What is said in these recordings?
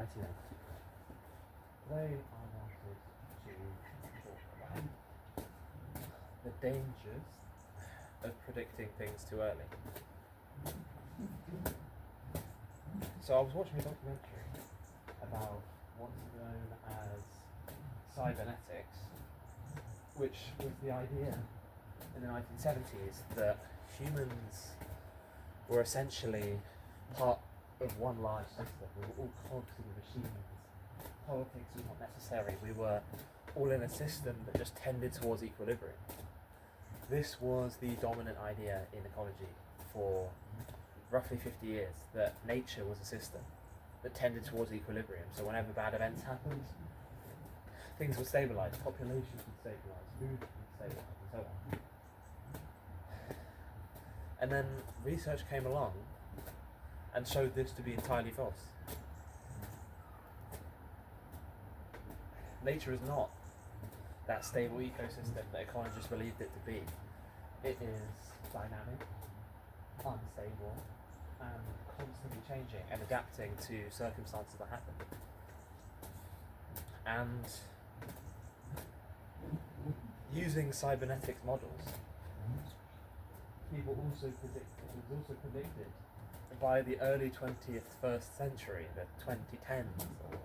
Righty then. Today I wanted to talk about the dangers of predicting things too early. So I was watching a documentary about what's known as cybernetics, which was the idea in the 1970s that humans were essentially part of one large system. We were all cogs in the machines. Politics was not necessary. We were all in a system that just tended towards equilibrium. This was the dominant idea in ecology for roughly 50 years, that nature was a system that tended towards equilibrium. So whenever bad events happened, things would stabilise, populations would stabilise, food would stabilise, and so on. And then research came along and showed this to be entirely false. Nature is not that stable ecosystem that ecologists believed it to be. It is dynamic, unstable, and constantly changing and adapting to circumstances that happen. And using cybernetics models, it was also predicted by the early 21st century, the 2010s or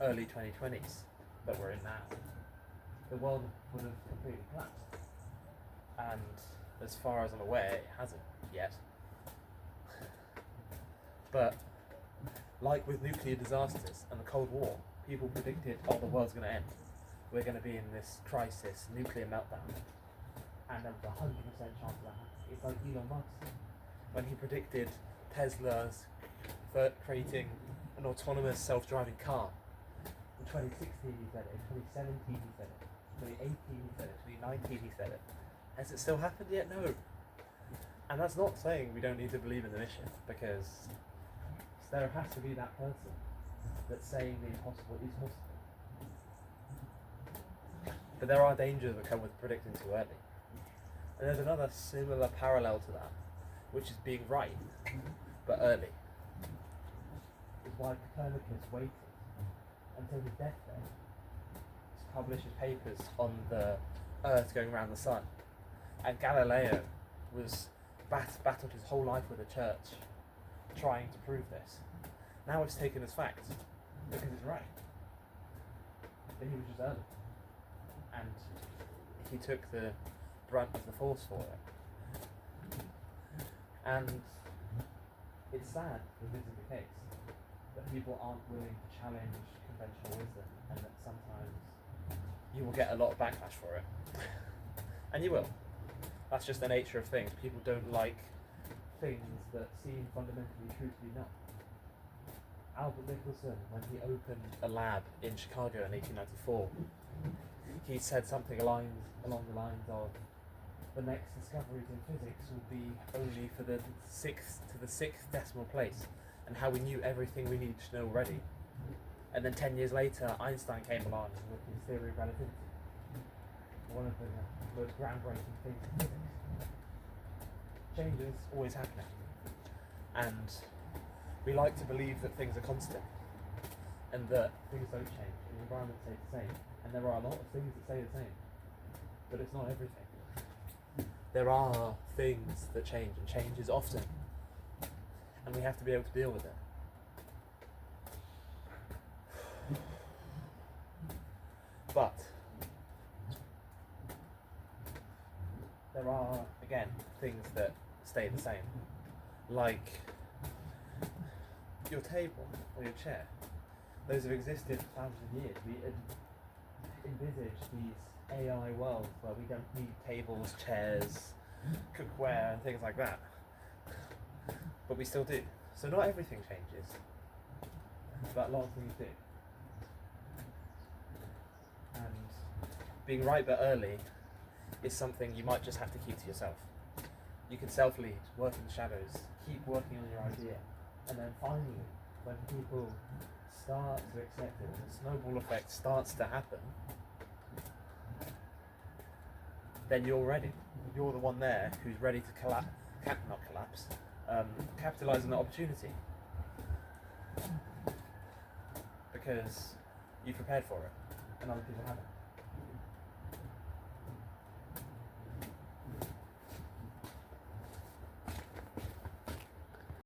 early 2020s that we're in now, the world would have completely collapsed. And as far as I'm aware, it hasn't yet. But like with nuclear disasters and the Cold War, people predicted, oh, the world's going to end. We're going to be in this crisis, nuclear meltdown. And there was a 100% chance of that happening. It's like Elon Musk, when he predicted Tesla's creating an autonomous self-driving car. In 2016 he said it, in 2017 he said it, 2018 he said it, 2019 he said it. Has it still happened yet? No. And that's not saying we don't need to believe in the mission, because there has to be that person that's saying the impossible is possible. But there are dangers that come with predicting too early. And there's another similar parallel to that, which is being right, but early. It's why Copernicus waited until his deathbed to publish his papers on the Earth going around the sun. And Galileo was battled his whole life with the church, trying to prove this. Now it's taken as fact, because it's right. But he was just early. And he took the brunt of the force for it. And it's sad that this is the case, that people aren't willing to challenge conventional wisdom, and that sometimes you will get a lot of backlash for it. And you will. That's just the nature of things. People don't like things that seem fundamentally true to be not. Albert Nicholson, when he opened a lab in Chicago in 1894, he said something along the lines of, the next discoveries in physics will be only for the 6th to the 6th decimal place, and how we knew everything we needed to know already. And then 10 years later, Einstein came along with his theory of relativity, one of the most groundbreaking things in physics. Change is always happening, and we like to believe that things are constant, and that things don't change, and the environment stays the same. And there are a lot of things that stay the same, but it's not everything. There are things that change, and change is often, and we have to be able to deal with it. But there are, again, things that stay the same, like your table or your chair. Those have existed for thousands of years. We envisage these AI worlds where we don't need tables, chairs, cookware and things like that. But we still do. So not everything changes, but a lot of things do. And being right but early is something you might just have to keep to yourself. You can self-lead, work in the shadows, keep working on your idea, and then finally, when people start to accept it, and the snowball effect starts to happen, then you're ready. You're the one there who's ready to capitalise on the opportunity. because you prepared for it and other people haven't.